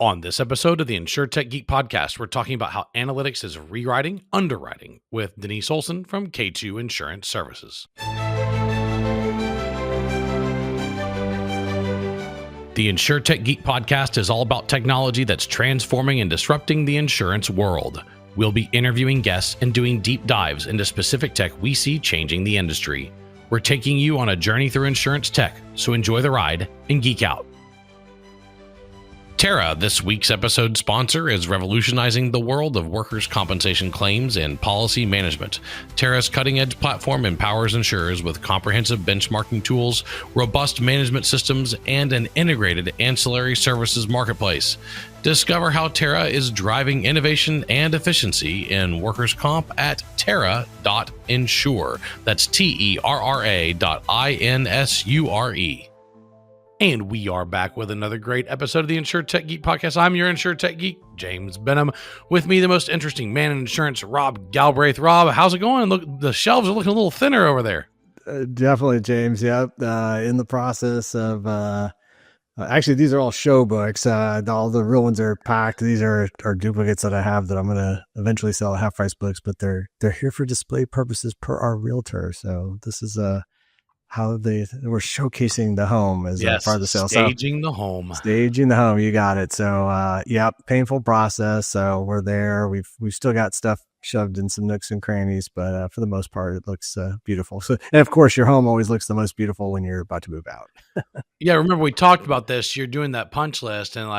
On this episode of the InsurTech Geek podcast, we're talking about how analytics is rewriting underwriting with Denise Olson from K2 Insurance Services. The InsurTech Geek podcast is all about technology that's transforming and disrupting the insurance world. We'll be interviewing guests and doing deep dives into specific tech we see changing the industry. We're taking you on a journey through insurance tech, so enjoy the ride and geek out. Terra, this week's episode sponsor, is revolutionizing the world of workers' compensation claims and policy management. Terra's cutting-edge platform empowers insurers with comprehensive benchmarking tools, robust management systems, and an integrated ancillary services marketplace. Discover how Terra is driving innovation and efficiency in workers' comp at terra.insure. That's terra.insure. And we are back with another great episode of the InsurTech Geek podcast. I'm your InsurTech Geek, James Benham. With me, the most interesting man in insurance, Rob Galbraith. Rob, how's it going? Look, the shelves are looking a little thinner over there. Definitely, James. Yep. In the process of, actually, these are all show books. All the real ones are packed. These are duplicates that I have that I'm going to eventually sell at half price books, but they're here for display purposes per our realtor. So this is how they were showcasing the home as part of the sale. Staging the home. Staging the home. You got it. So, painful process. So we're there. We've still got stuff shoved in some nooks and crannies, but for the most part, it looks beautiful. So, and of course, your home always looks the most beautiful when you're about to move out. Yeah, remember we talked about this. You're doing that punch list, and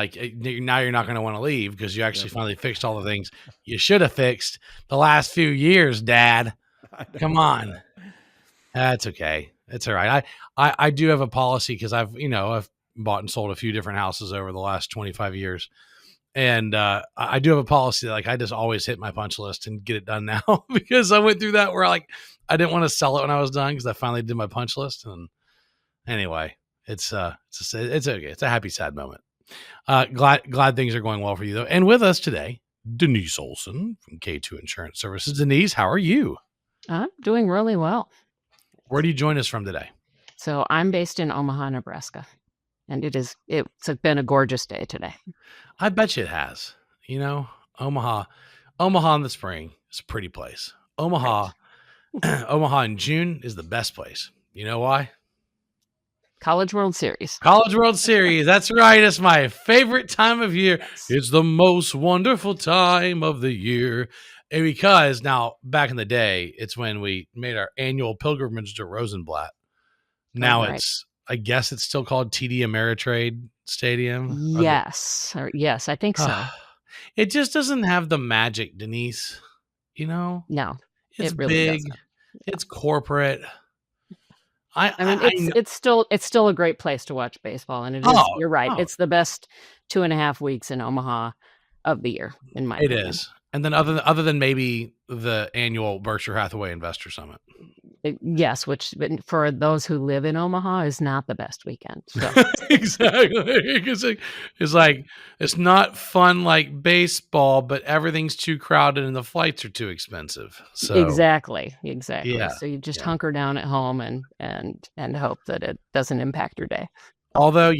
now you're not going to want to leave because you actually finally fixed all the things you should have fixed the last few years, Dad. Come on. That's okay. It's all right. I do have a policy because I've bought and sold a few different houses over the last 25 years. And I do have a policy that I just always hit my punch list and get it done now because I went through that where I didn't want to sell it when I was done because I finally did my punch list. And anyway, it's okay. It's a happy, sad moment. Glad things are going well for you though. And with us today, Denise Olson from K2 Insurance Services. Denise, how are you? I'm doing really well. Where do you join us from today? So I'm based in Omaha, Nebraska, and it's been a gorgeous day today. I bet you it has. Omaha in the spring is a pretty place. Omaha in June is the best place. You know why? College World Series. College World Series. That's right. It's my favorite time of year. Yes. It's the most wonderful time of the year. And because now, back in the day, it's when we made our annual pilgrimage to Rosenblatt. Now I guess it's still called TD Ameritrade Stadium. Yes. Yes, I think so. It just doesn't have the magic, Denise. No, it's it really big. doesn't. It's corporate. It's still a great place to watch baseball. And it is, you're right. It's the best 2.5 weeks in Omaha of the year, in my opinion. It is. And then other than maybe the annual Berkshire Hathaway Investor Summit. Yes, which for those who live in Omaha is not the best weekend. So. Exactly. It's not fun like baseball, but everything's too crowded and the flights are too expensive. So Exactly. Yeah. So you just hunker down at home and hope that it doesn't impact your day. Although,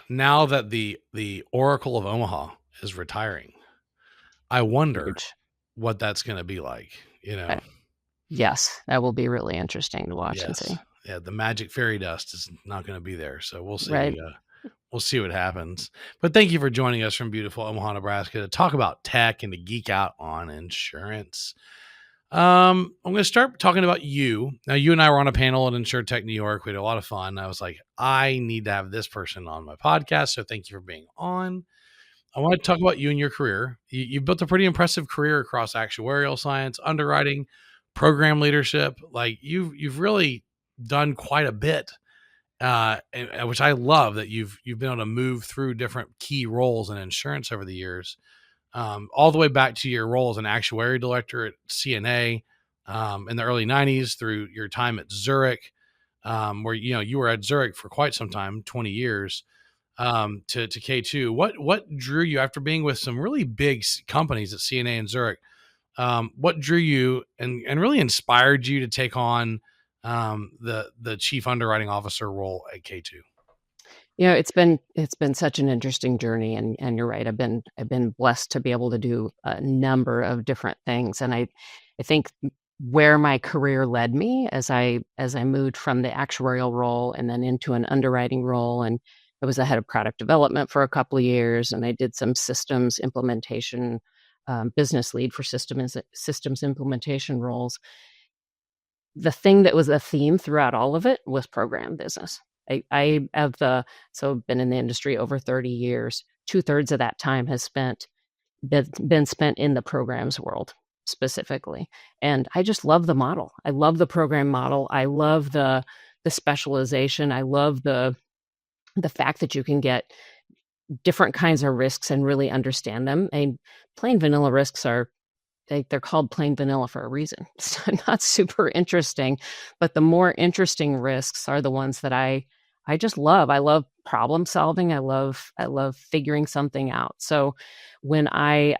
now that the Oracle of Omaha is retiring, I wonder what that's going to be like, Yes, that will be really interesting to watch and see. Yeah, the magic fairy dust is not going to be there, so we'll see. Right. We'll see what happens. But thank you for joining us from beautiful Omaha, Nebraska, to talk about tech and to geek out on insurance. I'm going to start talking about you. Now, you and I were on a panel at InsurTech New York. We had a lot of fun. I was like, I need to have this person on my podcast, so thank you for being on. I want to talk about you and your career. You've built a pretty impressive career across actuarial science, underwriting, program leadership. You've really done quite a bit, which I love that you've been able to move through different key roles in insurance over the years, all the way back to your role as an actuary director at CNA in the early 90s through your time at Zurich, where you were at Zurich for quite some time, 20 years. To K2. What drew you after being with some really big companies at CNA and Zurich? What drew you and really inspired you to take on the chief underwriting officer role at K2? It's been such an interesting journey, and you're right. I've been blessed to be able to do a number of different things, and I think where my career led me as I moved from the actuarial role and then into an underwriting role, and I was the head of product development for a couple of years, and I did some systems implementation, business lead for systems implementation roles. The thing that was a theme throughout all of it was program business. I have been in the industry over 30 years. 2/3 of that time has been spent in the programs world specifically. And I just love the model. I love the program model. I love the specialization. I love the fact that you can get different kinds of risks and really understand them. And plain vanilla risks they're called plain vanilla for a reason. It's not super interesting, but the more interesting risks are the ones that I just love. I love problem solving. I love figuring something out. So when I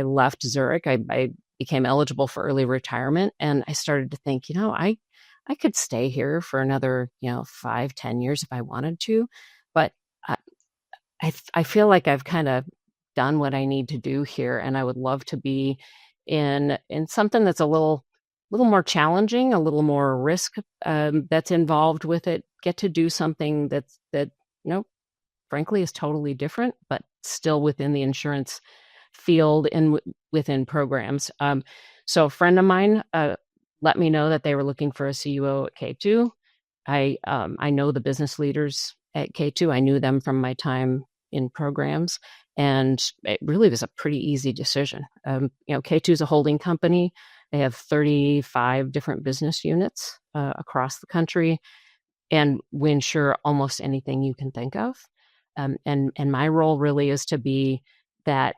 left Zurich, I became eligible for early retirement, and I started to think, I could stay here for another 5-10 years if I wanted to, but I feel like I've kind of done what I need to do here, and I would love to be in something that's a little more challenging, a little more risk that's involved with it. Get to do something that frankly is totally different, but still within the insurance field and within programs. So a friend of mine let me know that they were looking for a CUO at K2. I know the business leaders at K2. I knew them from my time in programs, and it really was a pretty easy decision. K2 is a holding company. They have 35 different business units across the country, and we insure almost anything you can think of. And my role really is to be that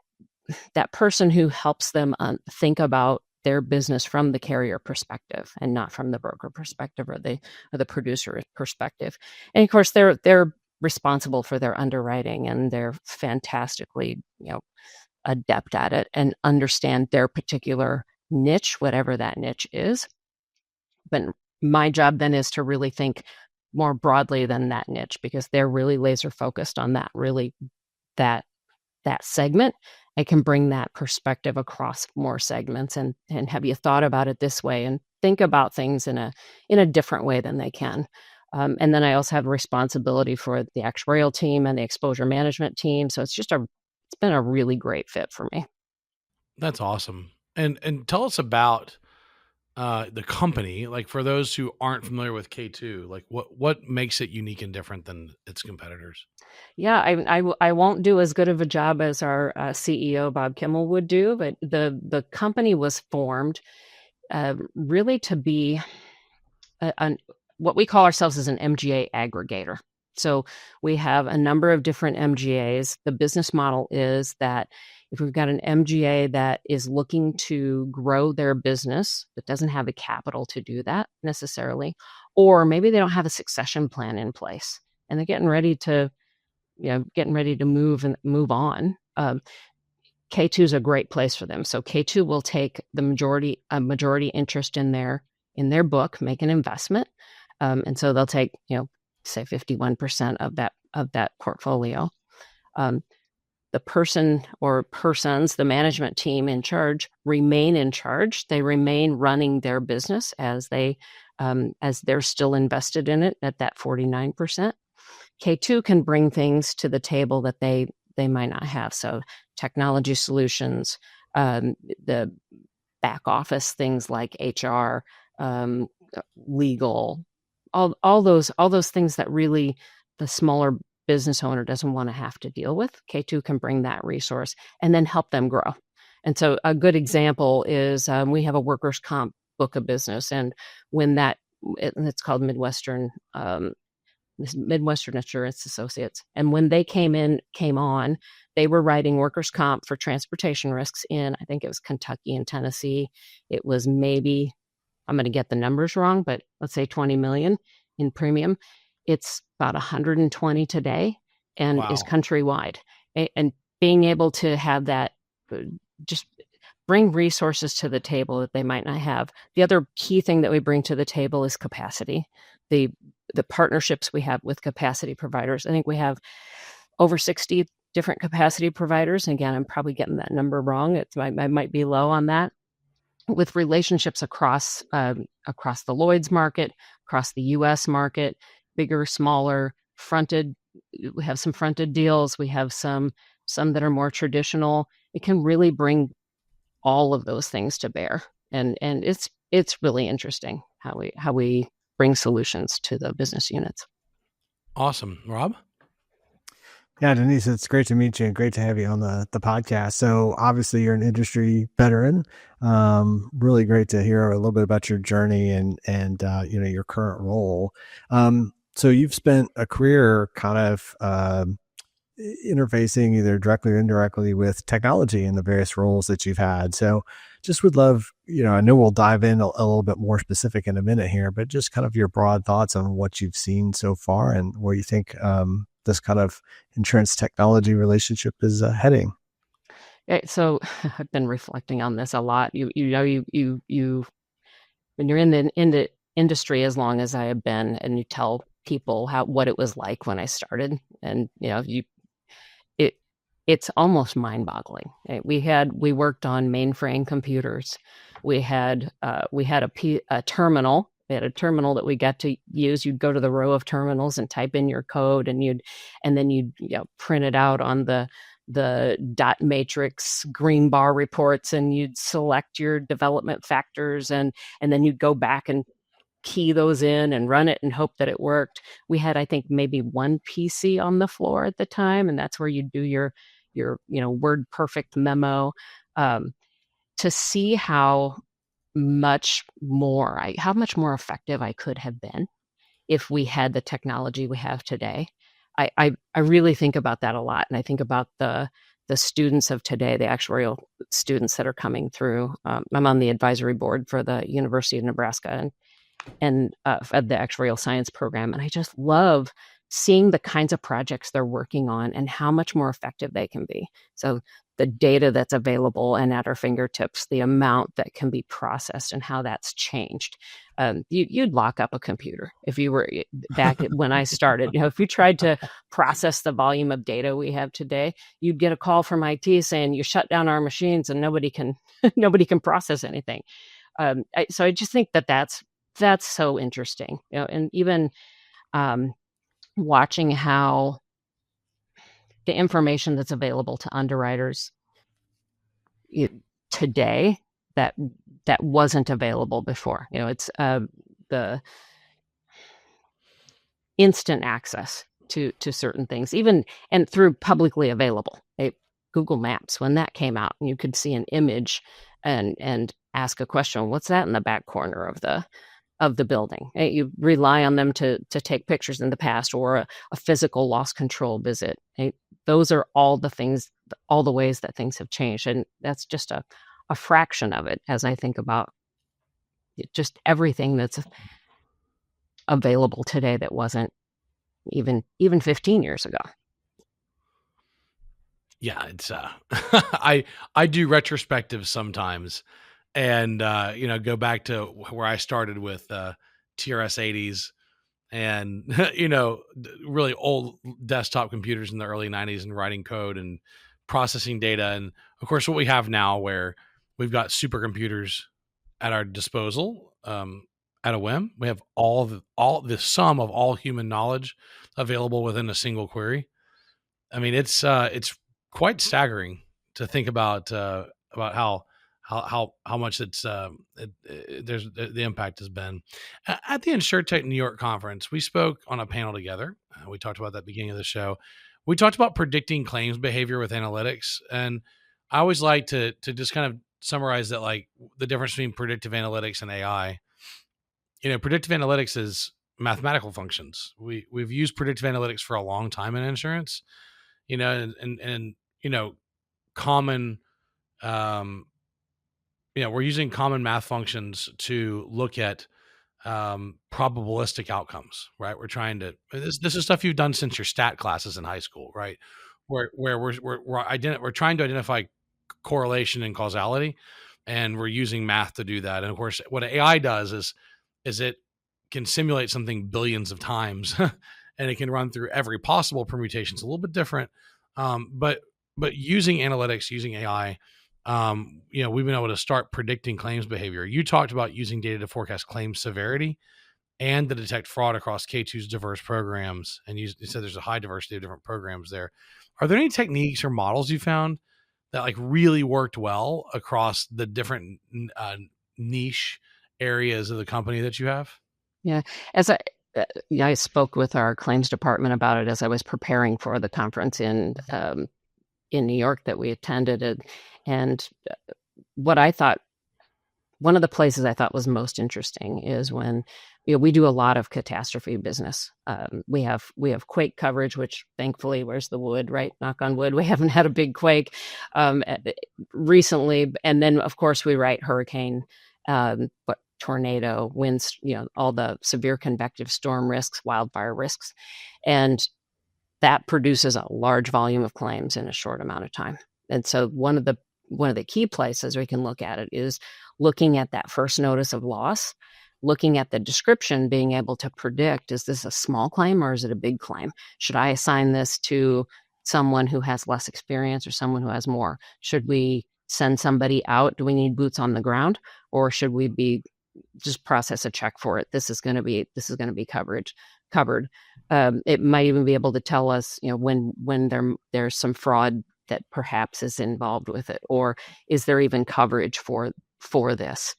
person who helps them think about their business from the carrier perspective and not from the broker perspective or the producer perspective. And of course, they're responsible for their underwriting, and they're fantastically, adept at it and understand their particular niche, whatever that niche is. But my job then is to really think more broadly than that niche, because they're really laser focused on that segment. I can bring that perspective across more segments and have you thought about it this way, and think about things in a different way than they can. And then I also have responsibility for the actuarial team and the exposure management team. So it's been a really great fit for me. That's awesome. And tell us about the company. Like, for those who aren't familiar with K2, like what makes it unique and different than its competitors? Yeah, I won't do as good of a job as our CEO Bob Kimmel would do, but the company was formed really to be what we call ourselves as an MGA aggregator. So we have a number of different MGAs. The business model is that if we've got an MGA that is looking to grow their business, that doesn't have the capital to do that necessarily, or maybe they don't have a succession plan in place and they're getting ready to move on. K2 is a great place for them. So K2 will take a majority interest in their book, make an investment. And so they'll take, say 51% of that portfolio. The person or persons, the management team in charge, remain in charge. They remain running their business as they're still invested in it at that 49%. K2 can bring things to the table that they might not have. So technology solutions, the back office things like HR, legal, all those things that really the smaller business owner doesn't want to have to deal with. K2 can bring that resource and then help them grow. And so a good example is we have a workers' comp book of business, and when it's called Midwestern Insurance Associates. And when they came on, they were writing workers' comp for transportation risks in, I think it was Kentucky and Tennessee. It was maybe, I'm going to get the numbers wrong, but let's say 20 million in premium. It's about 120 today and Wow. is countrywide. And being able to have that, just bring resources to the table that they might not have. The other key thing that we bring to the table is capacity. the partnerships we have with capacity providers. I think we have over 60 different capacity providers. And again, I'm probably getting that number wrong. I might be low on that. With relationships across the Lloyd's market, across the U.S. market, bigger, smaller, fronted. We have some fronted deals. We have some that are more traditional. It can really bring all of those things to bear, and it's really interesting how we bring solutions to the business units. Awesome. Rob? Yeah, Denise, it's great to meet you and great to have you on the podcast. So obviously you're an industry veteran. Really great to hear a little bit about your journey and your current role. So you've spent a career kind of interfacing either directly or indirectly with technology in the various roles that you've had. So just would love, I know we'll dive in a little bit more specific in a minute here, but just kind of your broad thoughts on what you've seen so far and where you think this kind of insurance technology relationship is heading. So I've been reflecting on this a lot. You when you're in the industry as long as I have been, and you tell people what it was like when I started, and it's almost mind-boggling. We worked on mainframe computers. We had a terminal. We had a terminal that we got to use. You'd go to the row of terminals and type in your code, and then you'd print it out on the dot matrix green bar reports, and you'd select your development factors, and then you'd go back and key those in and run it and hope that it worked. We had, I think, maybe one PC on the floor at the time, and that's where you do your word perfect memo. To see how much more effective I could have been if we had the technology we have today. I really think about that a lot, and I think about the students of today, the actuarial students that are coming through. I'm on the advisory board for the University of Nebraska and at the actuarial science program, and I just love seeing the kinds of projects they're working on and how much more effective they can be. So the data that's available and at our fingertips, the amount that can be processed and how that's changed. You'd lock up a computer if you were back when I started. If you tried to process the volume of data we have today, you'd get a call from IT saying you shut down our machines and nobody can process anything. So I just think that's so interesting. And even watching how the information that's available to underwriters today that wasn't available before. It's the instant access to certain things, even and through publicly available. Google Maps, when that came out, and you could see an image and ask a question. What's that in the back corner of the building? You rely on them to take pictures in the past, or a physical loss control visit. Those are all the ways that things have changed. And that's just a fraction of it as I think about just everything that's available today that wasn't even 15 years ago. Yeah, it's I do retrospectives sometimes, and go back to where I started with TRS 80s and really old desktop computers in the early 90s and writing code and processing data, and of course what we have now where we've got supercomputers at our disposal at a whim. We have all the sum of all human knowledge available within a single query. I mean, it's quite staggering to think about how much there's the impact has been. At the InsurTech New York conference, we spoke on a panel together. We talked about that at the beginning of the show. We talked about predicting claims behavior with analytics, and I always like to just kind of summarize that, like the difference between predictive analytics and AI. Predictive analytics is mathematical functions. We've used predictive analytics for a long time in insurance. Common, we're using common math functions to look at probabilistic outcomes, right? We're trying to, this is stuff you've done since your stat classes in high school, right? Where we're trying to identify correlation and causality, and we're using math to do that. And of course, what AI does is it can simulate something billions of times and it can run through every possible permutation. It's a little bit different. But using analytics, using AI, we've been able to start predicting claims behavior. You talked about using data to forecast claim severity and to detect fraud across K2's diverse programs. And you said there's a high diversity of different programs there. Are there any techniques or models you found that like really worked well across the different niche areas of the company that you have? Yeah. As I spoke with our claims department about it as I was preparing for the conference in New York that we attended. And what I thought, one of the places I thought was most interesting is when we do a lot of catastrophe business. We have quake coverage, which thankfully, where's the wood, right? Knock on wood. We haven't had a big quake recently. And then, of course, we write hurricane, but tornado, winds, all the severe convective storm risks, wildfire risks. And that produces a large volume of claims in a short amount of time. And so one of the key places we can look at it is looking at that first notice of loss, looking at the description, being able to predict, is this a small claim or is it a big claim? Should I assign this to someone who has less experience or someone who has more? Should we send somebody out? Do we need boots on the ground, or should we just process a check for it? This is going to be covered. It might even be able to tell us, when there's some fraud that perhaps is involved with it, or is there even coverage for this?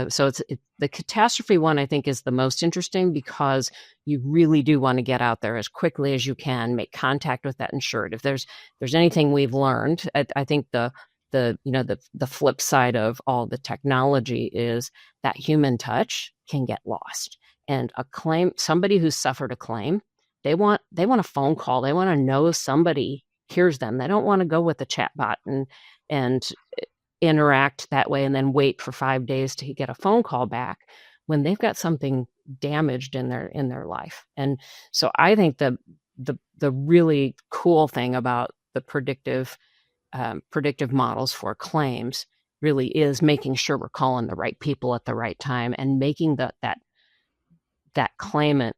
So the catastrophe one, I think, is the most interesting because you really do want to get out there as quickly as you can, make contact with that insured. If there's anything we've learned, I think the flip side of all the technology is that human touch can get lost. And somebody who's suffered a claim, they want a phone call. They want to know somebody hears them. They don't want to go with a chatbot and interact that way and then wait for 5 days to get a phone call back when they've got something damaged in their life. And so I think the really cool thing about the predictive models for claims really is making sure we're calling the right people at the right time and making that claimant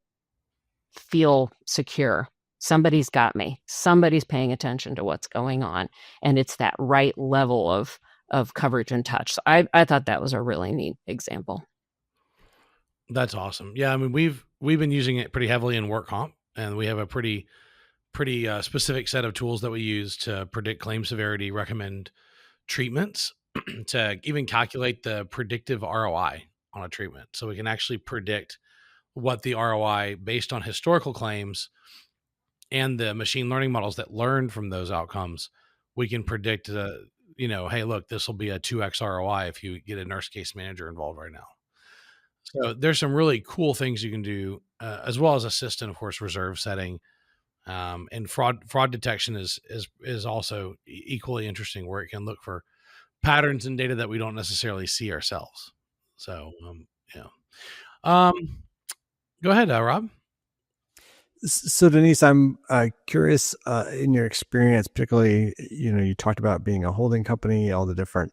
feel secure. Somebody's got me. Somebody's paying attention to what's going on, and it's that right level of coverage and touch. So I thought that was a really neat example. That's awesome. Yeah, I mean we've been using it pretty heavily in work comp, and we have a pretty specific set of tools that we use to predict claim severity, recommend treatments, to even calculate the predictive ROI on a treatment. So we can actually predict what the ROI based on historical claims and the machine learning models that learn from those outcomes. We can predict, hey, look, this will be a 2x ROI if you get a nurse case manager involved right now. So there's some really cool things you can do, as well as assist in, of course, reserve setting. And fraud detection is also equally interesting, where it can look for patterns in data that we don't necessarily see ourselves. So, go ahead, Rob. So Denise, I'm curious, in your experience, particularly, you talked about being a holding company, all the different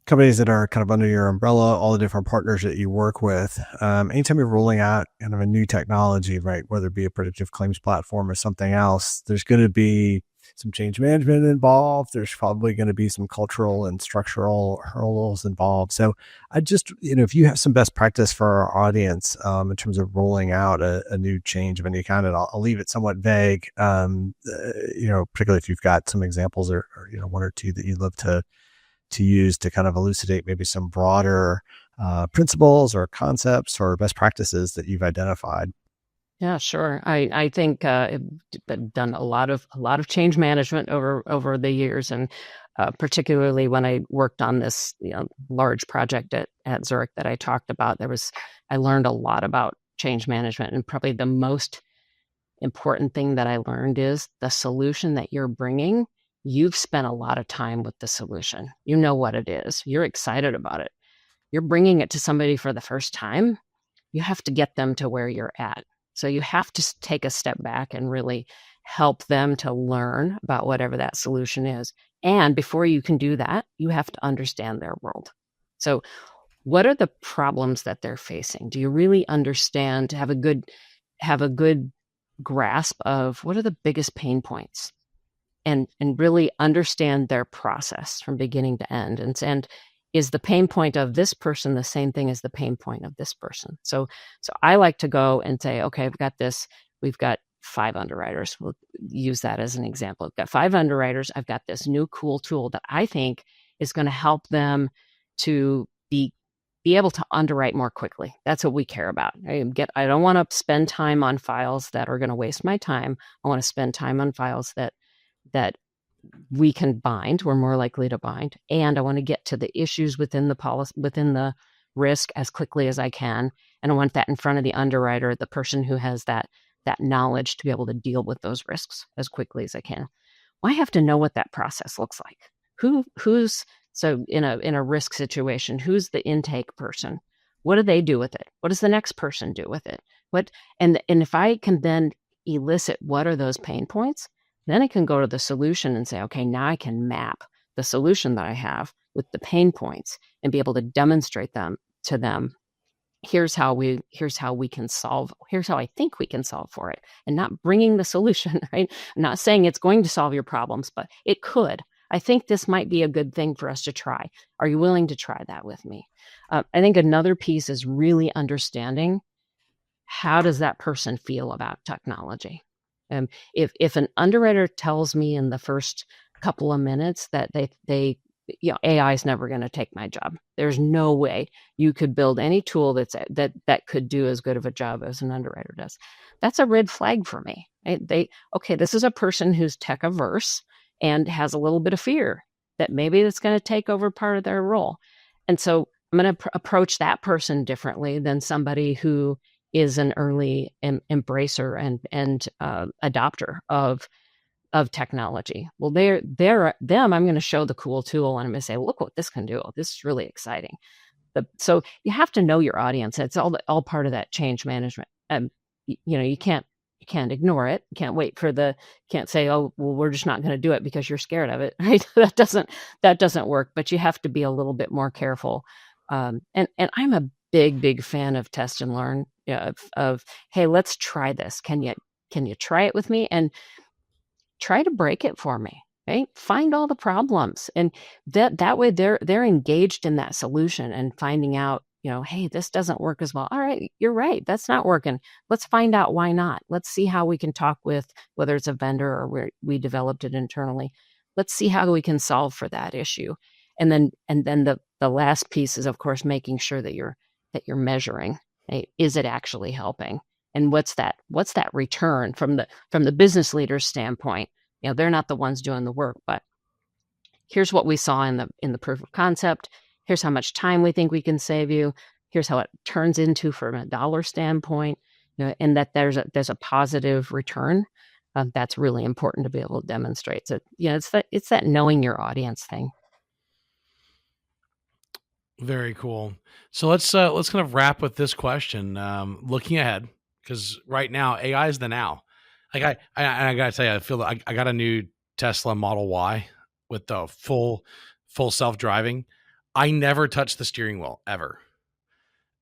companies that are kind of under your umbrella, all the different partners that you work with. Anytime you're rolling out kind of a new technology, right, whether it be a predictive claims platform or something else, there's going to be some change management involved. There's probably going to be some cultural and structural hurdles involved. So I just, if you have some best practice for our audience in terms of rolling out a new change of any kind, and I'll leave it somewhat vague, particularly if you've got some examples or one or two that you'd love to use to kind of elucidate maybe some broader principles or concepts or best practices that you've identified. Yeah, sure. I think I've done a lot of change management over the years, and particularly when I worked on this large project at Zurich that I talked about, I learned a lot about change management, and probably the most important thing that I learned is the solution that you're bringing. You've spent a lot of time with the solution. You know what it is. You're excited about it. You're bringing it to somebody for the first time. You have to get them to where you're at. So you have to take a step back and really help them to learn about whatever that solution is. And before you can do that, you have to understand their world. So what are the problems that they're facing? Do you really understand, have a good grasp of what are the biggest pain points, and really understand their process from beginning to end? And is the pain point of this person the same thing as the pain point of this person? So I like to go and say, okay, we've got 5 underwriters. We'll use that as an example. I've got 5 underwriters. I've got this new cool tool that I think is going to help them to be able to underwrite more quickly. That's what we care about. I don't want to spend time on files that are going to waste my time. I want to spend time on files that we can bind, we're more likely to bind. And I want to get to the issues within the policy, within the risk, as quickly as I can. And I want that in front of the underwriter, the person who has that knowledge to be able to deal with those risks as quickly as I can. Well, I have to know what that process looks like. Who's so in a risk situation, who's the intake person? What do they do with it? What does the next person do with it? And if I can then elicit what are those pain points, then I can go to the solution and say, okay, now I can map the solution that I have with the pain points and be able to demonstrate them to them. Here's how we can solve. Here's how I think we can solve for it, and not bringing the solution, right? I'm not saying it's going to solve your problems, but it could. I think this might be a good thing for us to try. Are you willing to try that with me? I think another piece is really understanding how does that person feel about technology. If an underwriter tells me in the first couple of minutes that they AI is never going to take my job, there's no way you could build any tool that could do as good of a job as an underwriter does. That's a red flag for me. Right? This is a person who's tech averse and has a little bit of fear that maybe it's going to take over part of their role. And so I'm going to approach that person differently than somebody who is an early embracer and adopter of technology. Well, them, I'm going to show the cool tool and I'm going to say, look what this can do. This is really exciting. So you have to know your audience. It's all part of that change management. You can't ignore it. You can't say, oh, well, we're just not going to do it because you're scared of it. Right? That doesn't work. But you have to be a little bit more careful. And I'm a big fan of test and learn. Of hey, let's try this. Can you try it with me and try to break it for me? Right? Find all the problems, and that way they're engaged in that solution and finding out, hey, this doesn't work as well. All right, you're right, that's not working. Let's find out why not. Let's see how we can talk with whether it's a vendor or we developed it internally. Let's see how we can solve for that issue. And then the last piece is, of course, making sure that you're measuring. Right? Is it actually helping? And what's that return from the business leader's standpoint? They're not the ones doing the work, but here's what we saw in the proof of concept. Here's how much time we think we can save you. Here's how it turns into from a dollar standpoint, and that there's a positive return. That's really important to be able to demonstrate. So, it's that knowing your audience thing. Very cool. So let's kind of wrap with this question. Looking ahead, because right now AI is the now. Like I gotta tell you, I feel that I got a new Tesla Model Y with the full self-driving. I never touched the steering wheel ever,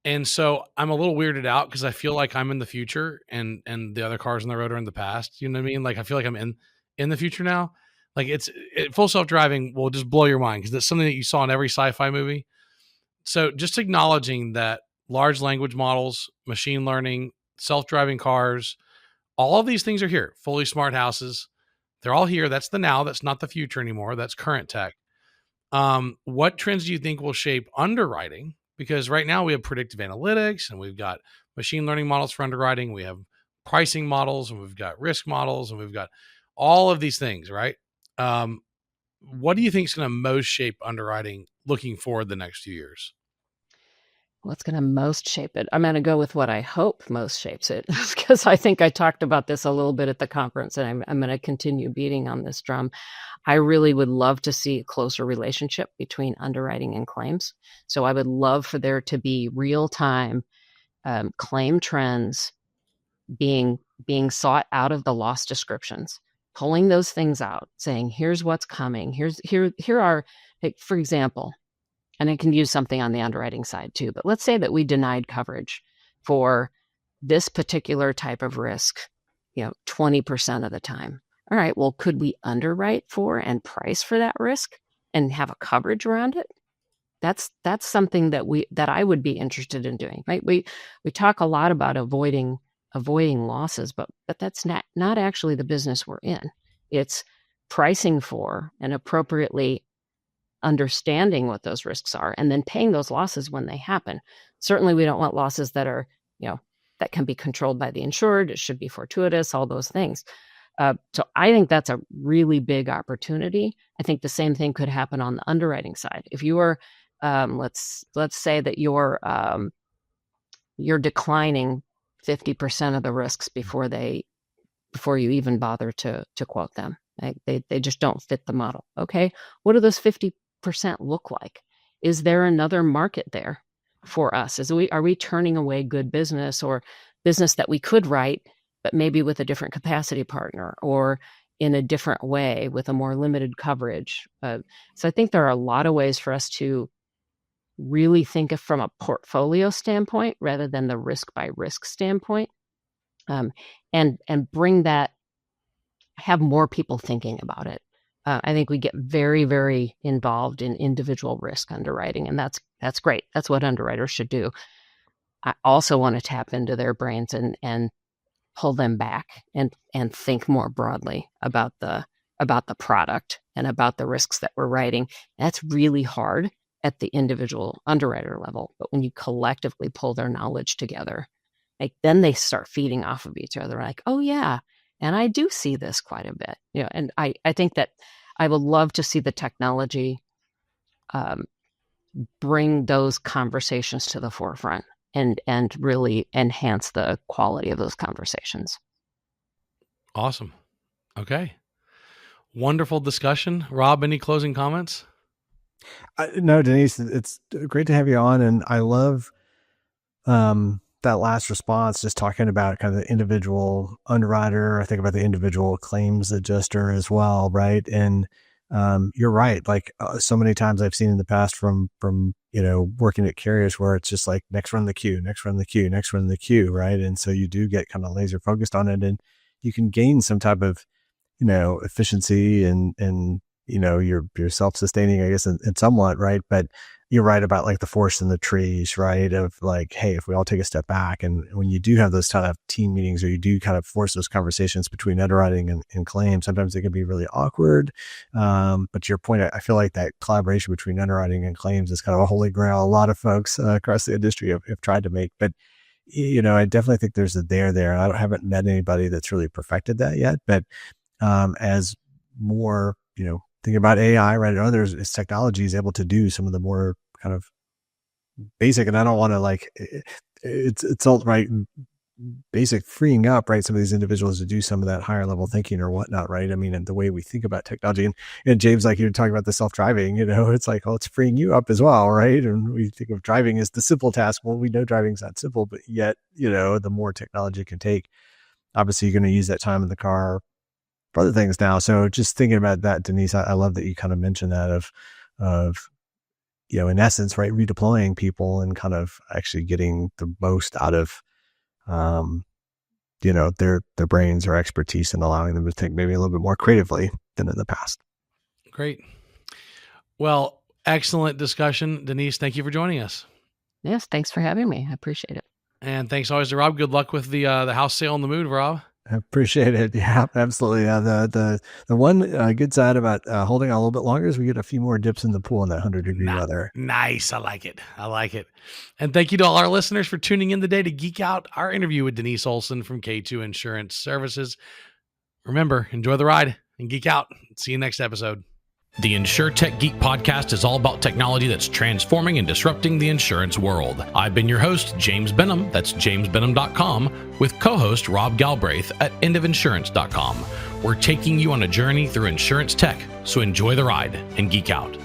and so I'm a little weirded out because I feel like I'm in the future and the other cars on the road are in the past. You know what I mean? Like I feel like I'm in the future now. Like full self-driving will just blow your mind because it's something that you saw in every sci-fi movie. So just acknowledging that large language models, machine learning, self-driving cars, all of these things are here. Fully smart houses, they're all here. That's the now. That's not the future anymore. That's current tech. What trends do you think will shape underwriting? Because right now we have predictive analytics and we've got machine learning models for underwriting. We have pricing models and we've got risk models and we've got all of these things, right? What do you think is going to most shape underwriting looking forward the next few years? What's going to most shape it? I'm going to go with what I hope most shapes it, because I think I talked about this a little bit at the conference, and I'm going to continue beating on this drum. I really would love to see a closer relationship between underwriting and claims. So I would love for there to be real-time claim trends being sought out of the loss descriptions, pulling those things out, saying, here's what's coming. Here are, for example, and I can use something on the underwriting side too, but let's say that we denied coverage for this particular type of risk, 20% of the time. All right, well, could we underwrite for and price for that risk and have a coverage around it? That's something that I would be interested in doing, right? We talk a lot about avoiding losses, but that's not actually the business we're in. It's pricing for and appropriately understanding what those risks are and then paying those losses when they happen. Certainly we don't want losses that are, that can be controlled by the insured. It should be fortuitous, all those things. So I think that's a really big opportunity. I think the same thing could happen on the underwriting side. If you are, let's say that you're declining 50% of the risks before you even bother to quote them. They just don't fit the model. Okay, what do those 50% look like? Is there another market there for us? Are we turning away good business or business that we could write, but maybe with a different capacity partner or in a different way with a more limited coverage? So I think there are a lot of ways for us to really think of from a portfolio standpoint rather than the risk by risk standpoint, and bring that, have more people thinking about it. I think we get very, very involved in individual risk underwriting, and that's great. That's what underwriters should do. I also want to tap into their brains and pull them back and think more broadly about the product and about the risks that we're writing. That's really hard at the individual underwriter level, but when you collectively pull their knowledge together, then they start feeding off of each other. Like, oh yeah, and I do see this quite a bit. And I think that I would love to see the technology bring those conversations to the forefront and really enhance the quality of those conversations. Awesome. Okay. Wonderful discussion. Rob, any closing comments? No, Denise, it's great to have you on. And I love that last response, just talking about kind of the individual underwriter. I think about the individual claims adjuster as well, right? And you're right. Like so many times I've seen in the past from working at carriers where it's just like next run the queue, next run the queue, next run the queue, right? And so you do get kind of laser focused on it, and you can gain some type of efficiency and you're self-sustaining, I guess, in somewhat, right? But you're right about like the forest in the trees, right? Of like, hey, if we all take a step back, and when you do have those kind of team meetings, or you do kind of force those conversations between underwriting and claims, sometimes they can be really awkward. But to your point, I feel like that collaboration between underwriting and claims is kind of a holy grail. A lot of folks across the industry have tried to make, but I definitely think there's a there. I haven't met anybody that's really perfected that yet, but as more, thinking about AI, right, and others, as technology is able to do some of the more kind of basic, and I don't want to it's all right, basic freeing up, right, some of these individuals to do some of that higher level thinking or whatnot, right? I mean, and the way we think about technology, and James, like you're talking about the self-driving, it's like, it's freeing you up as well, right? And we think of driving as the simple task. Well, we know driving's not simple, but yet, the more technology can take, obviously you're going to use that time in the car for other things now. So just thinking about that, Denise, I love that you kind of mentioned that of in essence, right, redeploying people and kind of actually getting the most out of their brains or expertise, and allowing them to think maybe a little bit more creatively than in the past. Great. Well, excellent discussion, Denise. Thank you for joining us. Yes, thanks for having me. I appreciate it. And thanks always to Rob. Good luck with the house sale on the move, Rob. I appreciate it. Yeah, absolutely. The one good side about holding on a little bit longer is we get a few more dips in the pool in that 100-degree weather. Nice. I like it. And thank you to all our listeners for tuning in today to geek out our interview with Denise Olson from K2 Insurance Services. Remember, enjoy the ride and geek out. See you next episode. The InsurTech Geek podcast is all about technology that's transforming and disrupting the insurance world. I've been your host, James Benham, that's jamesbenham.com, with co-host Rob Galbraith at endofinsurance.com. We're taking you on a journey through insurance tech, so enjoy the ride and geek out.